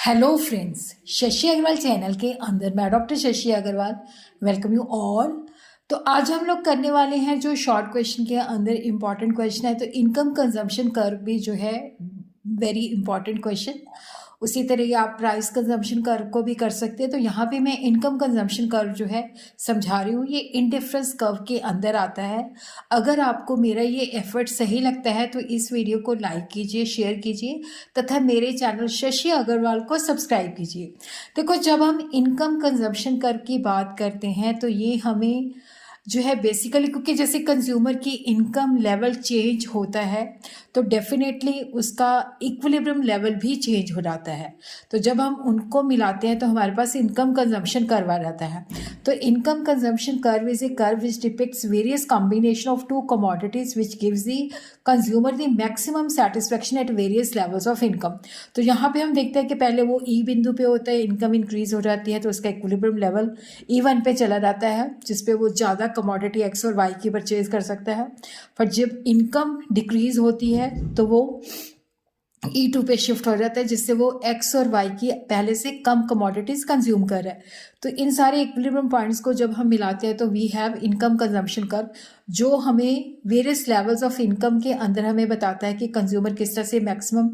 Hello friends, Shashi Agarwal channel के अंदर मैं doctor Shashi Agarwal welcome you all. तो आज हम लोग करने वाले हैं जो शॉर्ट क्वेश्चन के अंदर इम्पॉर्टेंट क्वेश्चन है। तो इनकम कंजम्पशन कर्व भी जो है वेरी इंपॉर्टेंट क्वेश्चन। उसी तरह आप प्राइस कंजम्पशन कर्व को भी कर सकते हैं। तो यहाँ पे मैं इनकम कंजम्पशन कर्व जो है समझा रही हूँ, ये इंडिफरेंस कर्व के अंदर आता है। अगर आपको मेरा ये एफर्ट सही लगता है तो इस वीडियो को लाइक कीजिए, शेयर कीजिए तथा मेरे चैनल शशि अग्रवाल को सब्सक्राइब कीजिए। देखो, जब हम इनकम कंजम्पशन कर्व की बात करते हैं तो ये हमें जो है बेसिकली, क्योंकि जैसे कंज्यूमर की इनकम लेवल चेंज होता है तो डेफिनेटली उसका इक्विलिब्रियम लेवल भी चेंज हो जाता है। तो जब हम उनको मिलाते हैं तो हमारे पास इनकम कंजम्पशन कर्व आ जाता है। तो income consumption curve is a curve which depicts various combination of to commodities which gives the consumer the maximum satisfaction at various levels of income. तो यहाँ पे हम देखते हैं कि पहले वो ई बिंदु पे होता है, इनकम इंक्रीज हो जाती है तो उसका इक्विलिब्रियम लेवल E1 पे चला जाता है, जिसपे वो ज़्यादा कमोडिटी एक्स और वाई की परचेज कर सकता है। पर जब इनकम डिक्रीज होती है तो वो E2 पे शिफ्ट हो जाता है, जिससे वो एक्स और वाई की पहले से कम कमोडिटीज कंज्यूम कर रहा है। तो इन सारे इक्विलिब्रियम पॉइंट्स को जब हम मिलाते हैं तो we have income consumption curve, जो हमें वेरियस लेवल्स ऑफ इनकम के अंदर हमें बताता है कि कंज्यूमर किस तरह से मैक्सिमम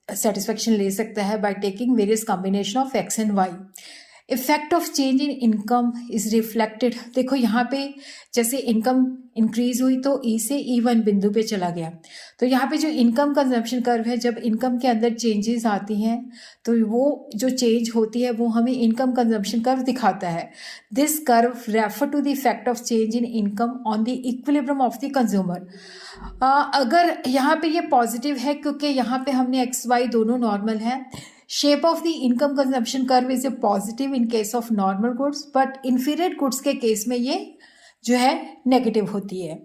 सेटिस्फेक्शन ले सकता है by taking various combination of X and Y. Effect of change in income is reflected. देखो, यहाँ पे जैसे इनकम इंक्रीज हुई तो ई से E1 बिंदु पे चला गया। तो यहाँ पे जो इनकम कंजम्पशन कर्व है, जब इनकम के अंदर चेंजेस आती हैं तो वो जो चेंज होती है वो हमें इनकम कंजम्पशन कर्व दिखाता है। This curve refer to the effect of change in income on the equilibrium of the consumer. अगर यहाँ पे ये पॉजिटिव है क्योंकि यहाँ पे हमने एक्स वाई दोनों नॉर्मल है। Shape of the income consumption curve is a positive in case of normal goods, but inferior goods के केस में ये जो है नेगेटिव होती है।